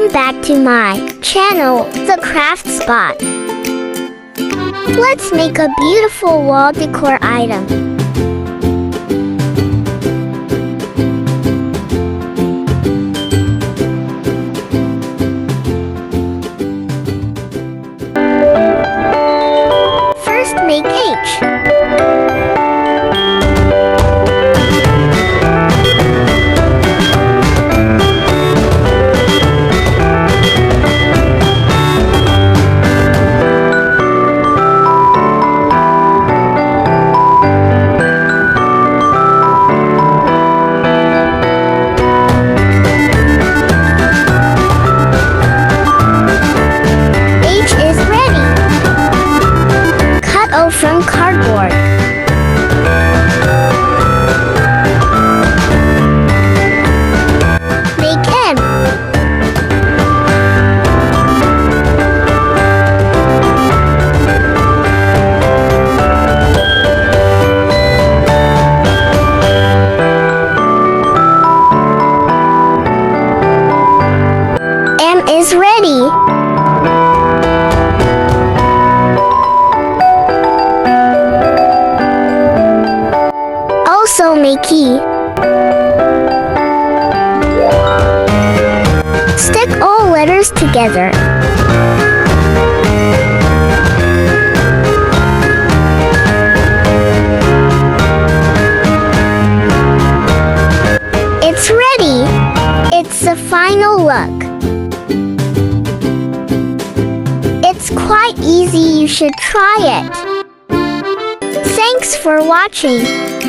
Welcome back to my channel, The Craft Spot. Let's make a beautiful wall decor item. First, make H. From cardboard. Make M. M is ready. Also make E. Stick all letters together. It's ready! It's the final look. It's quite easy, you should try it. Thanks for watching.